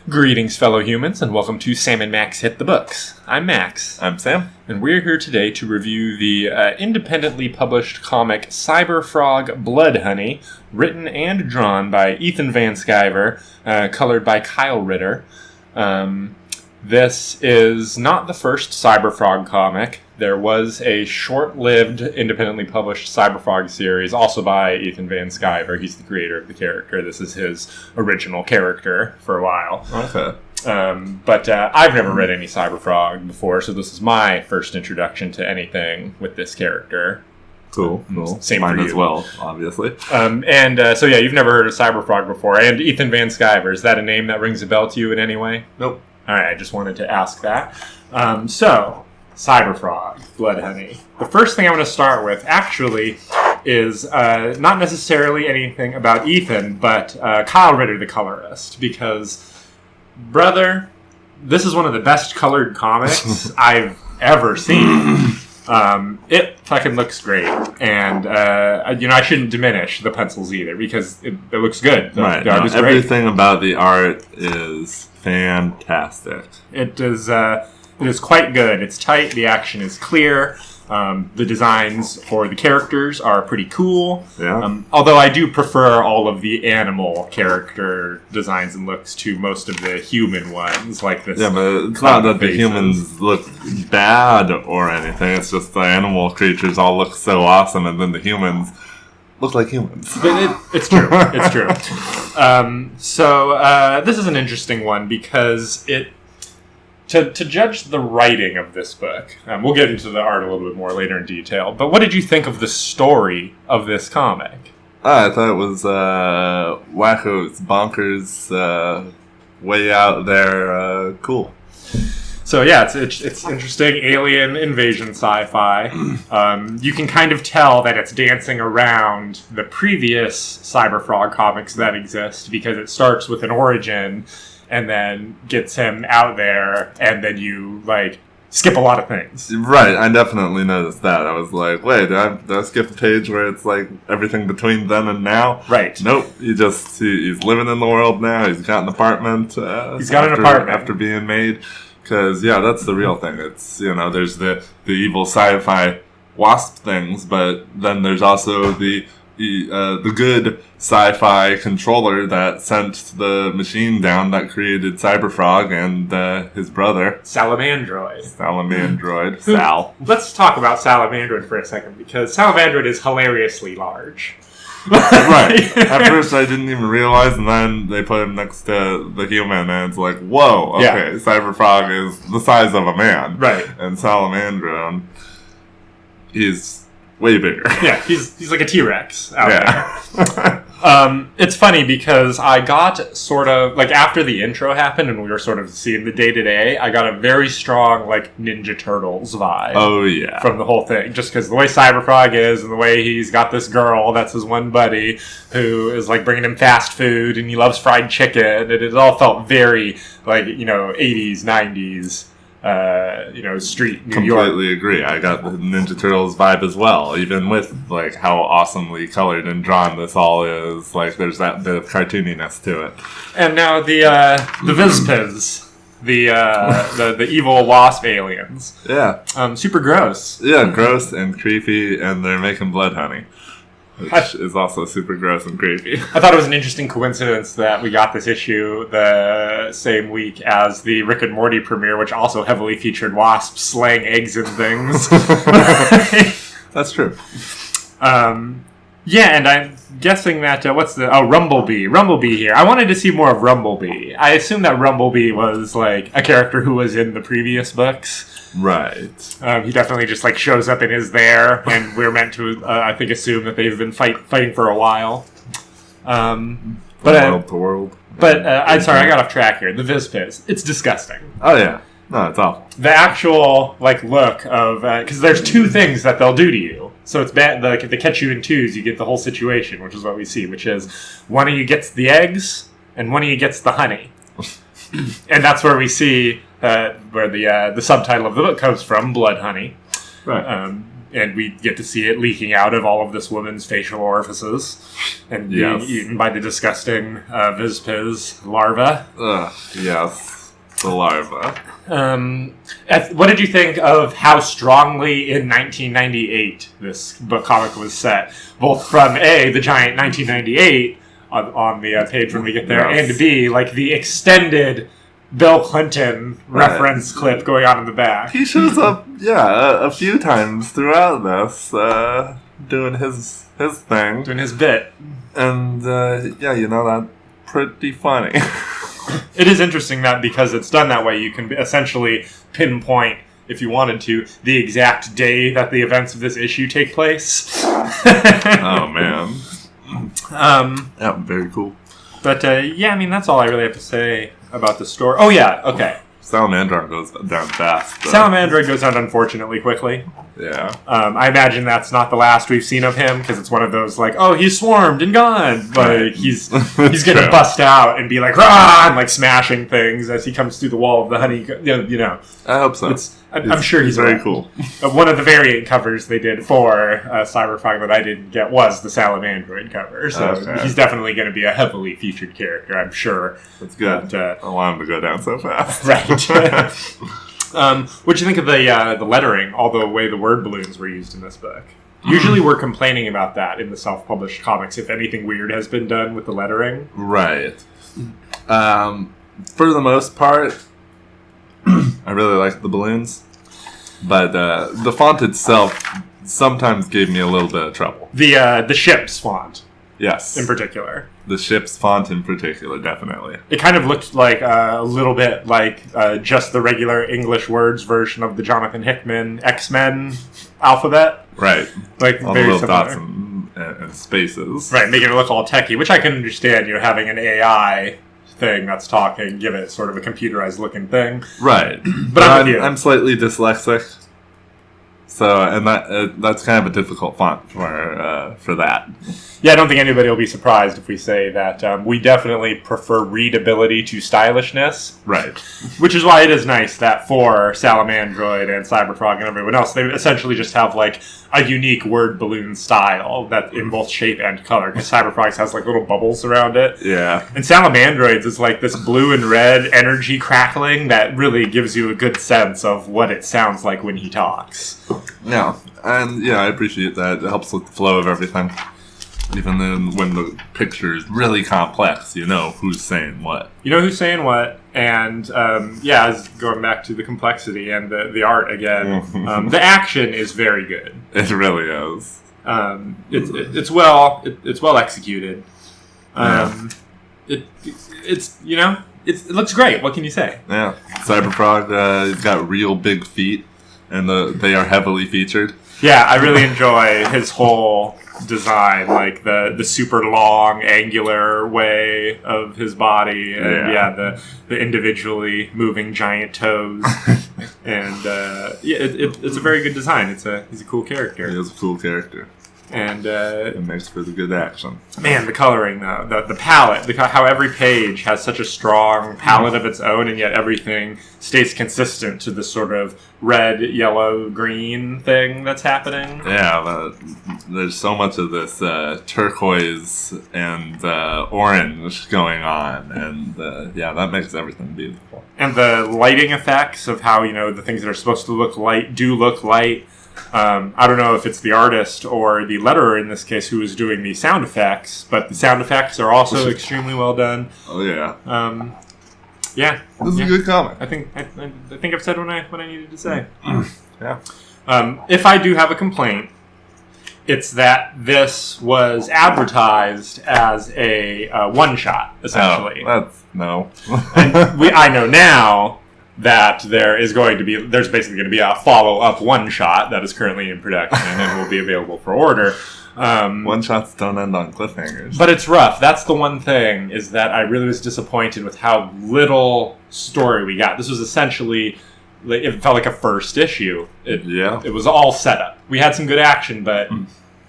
Greetings, fellow humans, and welcome to Sam and Max Hit the Books. I'm Max. I'm Sam. And we're here today to review the independently published comic Cyberfrog Bloodhoney, written and drawn by Ethan Van Sciver, colored by Kyle Ritter. This is not the first Cyberfrog comic. There was a short-lived, independently published Cyberfrog series, also by Ethan Van Sciver. He's the creator of the character. This is his original character for a while. Okay. But I've never read any Cyberfrog before, so this is my first introduction to anything with this character. Cool. Same Mine for you as well, obviously. So you've never heard of Cyberfrog before. And Ethan Van Sciver, is that a name that rings a bell to you in any way? Nope. All right, I just wanted to ask that. Cyberfrog, Bloodhoney. The first thing I want to start with, actually, is not necessarily anything about Ethan, but Kyle Ritter, the colorist. Because, brother, this is one of the best colored comics I've ever seen. It fucking looks great. And, I shouldn't diminish the pencils either, because it looks good. The art is great. Everything about the art is fantastic. It is quite good. It's tight. The action is clear. The designs for the characters are pretty cool. Yeah. Although I do prefer all of the animal character designs and looks to most of the human ones, like this. Yeah, but it's not that the humans look bad or anything. It's just the animal creatures all look so awesome, and then the humans look like humans. But it's true. It's true. This is an interesting one because To judge the writing of this book, we'll get into the art a little bit more later in detail, but what did you think of the story of this comic? I thought it was wacko, it's bonkers, way out there, cool. So yeah, it's interesting alien invasion sci-fi. You can kind of tell that it's dancing around the previous Cyberfrog comics that exist, because it starts with an origin and then gets him out there, and then you, skip a lot of things. Right, I definitely noticed that. I was like, wait, did I skip a page where it's, everything between then and now? Right. Nope, he's living in the world now, he's got an apartment. He's got an apartment. After being made, because, that's the real thing. It's, there's the evil sci-fi wasp things, but then there's also the good sci-fi controller that sent the machine down that created Cyberfrog and his brother. Salamandroid. Sal. Let's talk about Salamandroid for a second, because Salamandroid is hilariously large. Right. At first I didn't even realize, and then they put him next to the human, and it's like, whoa, okay, yeah. Cyberfrog is the size of a man. Right. And Salamandroid is way bigger. Yeah, he's like a T-Rex out there. It's funny because I got sort of, after the intro happened and we were sort of seeing the day-to-day, I got a very strong, Ninja Turtles vibe. Oh, yeah. From the whole thing. Just because the way Cyberfrog is, and the way he's got this girl, that's his one buddy, who is, bringing him fast food, and he loves fried chicken, and it all felt very, 80s, 90s. Street New York. Completely agree. I got the Ninja Turtles vibe as well, even with how awesomely colored and drawn this all is. There's that bit of cartooniness to it. And now the Vizpiz, the evil wasp aliens. Yeah. Super gross. Yeah, gross and creepy, and they're making Bloodhoney, which is also super gross and creepy. I thought it was an interesting coincidence that we got this issue the same week as the Rick and Morty premiere, which also heavily featured wasps laying eggs and things. That's true. Yeah, and I'm guessing that, Rumblebee. Rumblebee here. I wanted to see more of Rumblebee. I assume that Rumblebee was, a character who was in the previous books. Right. He definitely just, shows up and is there, and we're meant to, I think, assume that they've been fighting for a while. World to world. But, I'm sorry, I got off track here. The Vizpiz. It's disgusting. Oh, yeah. No, it's awful. The actual, look of... Because there's two things that they'll do to you. So it's bad. If they catch you in twos, you get the whole situation, which is what we see, which is one of you gets the eggs, and one of you gets the honey. And that's where we see where the subtitle of the book comes from, Bloodhoney. Right. and we get to see it leaking out of all of this woman's facial orifices and being eaten by the disgusting Vizpiz larva. Yes, the larva. What did you think of how strongly in 1998 this book comic was set? Both from A, the giant 1998 on the page when we get there, and B, like the extended Bill Clinton reference clip going on in the back. He shows up, a few times throughout this, doing his thing. Doing his bit. And, that's pretty funny. It is interesting that because it's done that way, you can essentially pinpoint, if you wanted to, the exact day that the events of this issue take place. Oh, man. Very cool. But, that's all I really have to say about the story. Oh, yeah, okay. Salamandroid goes down fast. Salamandroid goes down unfortunately quickly. Yeah. I imagine that's not the last we've seen of him, because it's one of those, like, oh, he's swarmed and gone. Like, he's going to bust out and be like, rah, and, like, smashing things as he comes through the wall of the honey, I hope so. I'm sure he's very cool. One of the variant covers they did for Cyberfrog that I didn't get was the Salamandroid cover. So he's definitely going to be a heavily featured character, I'm sure. That's good. But, I want him to go down so fast. Right. What'd you think of the lettering, all the way the word balloons were used in this book? Usually we're complaining about that in the self-published comics, if anything weird has been done with the lettering. Right. For the most part, I really like the balloons, but the font itself sometimes gave me a little bit of trouble. The ship's font. Yes. In particular. The ship's font in particular, definitely. It kind of looked like a little bit like just the regular English words version of the Jonathan Hickman X-Men alphabet. Right. Like all very the little similar. dots and spaces. Right, making it look all techy, which I can understand, having an AI thing that's talking, give it sort of a computerized looking thing. Right. But I'm slightly dyslexic. So, and that's kind of a difficult font for that. Yeah, I don't think anybody will be surprised if we say that we definitely prefer readability to stylishness. Right. Which is why it is nice that for Salamandroid and Cyberfrog and everyone else, they essentially just have like a unique word balloon style that in both shape and color. Because Cyberfrog's has like little bubbles around it. Yeah. And Salamandroid's is like this blue and red energy crackling that really gives you a good sense of what it sounds like when he talks. Yeah, and I appreciate that. It helps with the flow of everything. Even then, when the picture is really complex, you know who's saying what. You know who's saying what, and as going back to the complexity and the art again, the action is very good. It really is. It's well executed. It looks great. What can you say? Yeah, Cyberfrog got real big feet. And they are heavily featured. Yeah, I really enjoy his whole design, like the super long, angular way of his body, and the individually moving giant toes, and it's a very good design. He's a cool character. He is a cool character. And it makes for the good action. Man, the coloring though, the palette, how every page has such a strong palette of its own, and yet everything stays consistent to this sort of red, yellow, green thing that's happening. Yeah, there's so much of this turquoise and orange going on, and that makes everything beautiful. And the lighting effects of how the things that are supposed to look light do look light. I don't know if it's the artist or the letterer in this case who is doing the sound effects, but the sound effects are also extremely well done. Oh yeah. This is a good comic. I think I've said what I needed to say. Yeah. If I do have a complaint, it's that this was advertised as a one-shot, essentially. No. And I know now that there's basically going to be a follow-up one-shot that is currently in production and will be available for order. One-shots don't end on cliffhangers. But it's rough. That's the one thing, is that I really was disappointed with how little story we got. This was essentially, it felt like a first issue. It was all set up. We had some good action, but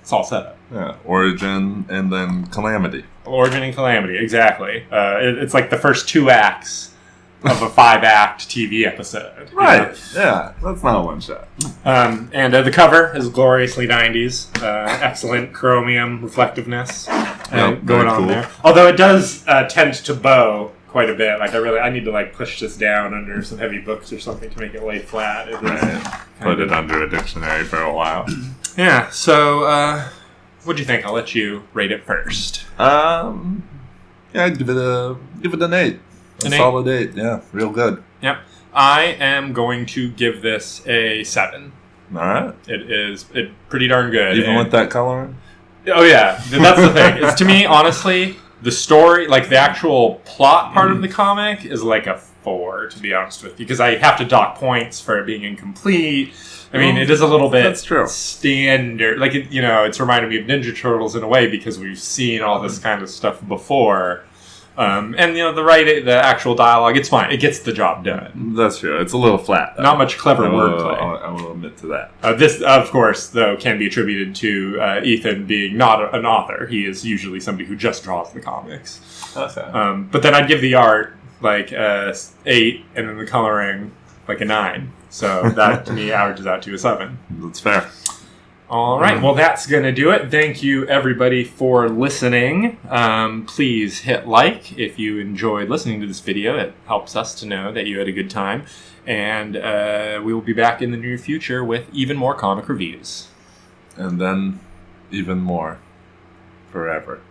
it's all set up. Yeah, Origin and then Calamity. Origin and Calamity, exactly. It's like the first two acts of a 5-act TV episode. Right. Yeah. That's not a one shot. And the cover is gloriously 90s. Excellent chromium reflectiveness going on there. Although it does tend to bow quite a bit. Like I need to like push this down under some heavy books or something to make it lay flat. Put it under a dictionary for a while. Yeah. So, what'd you think? I'll let you rate it first. Yeah, give it an 8. A solid 8. Yeah, real good. Yep. I am going to give this a 7. All right. It's pretty darn good. Even with that coloring? Oh yeah, that's the thing. It's, to me, honestly, the story, like the actual plot part of the comic, is like a 4, to be honest with you, because I have to dock points for it being incomplete. I mean, it is a little bit standard. Like, it's reminded me of Ninja Turtles in a way because we've seen all this kind of stuff before. And, the actual dialogue, it's fine. It gets the job done. That's true. It's a little flat, though. Not much clever wordplay. I will admit to that. This, of course, though, can be attributed to Ethan being not an author. He is usually somebody who just draws the comics. Okay. But then I'd give the art, like, 8, and then the coloring, like, a 9. So that, to me, averages out to a 7. That's fair. All right. Well, that's going to do it. Thank you, everybody, for listening. Please hit like if you enjoyed listening to this video. It helps us to know that you had a good time. And we will be back in the near future with even more comic reviews. And then even more. Forever.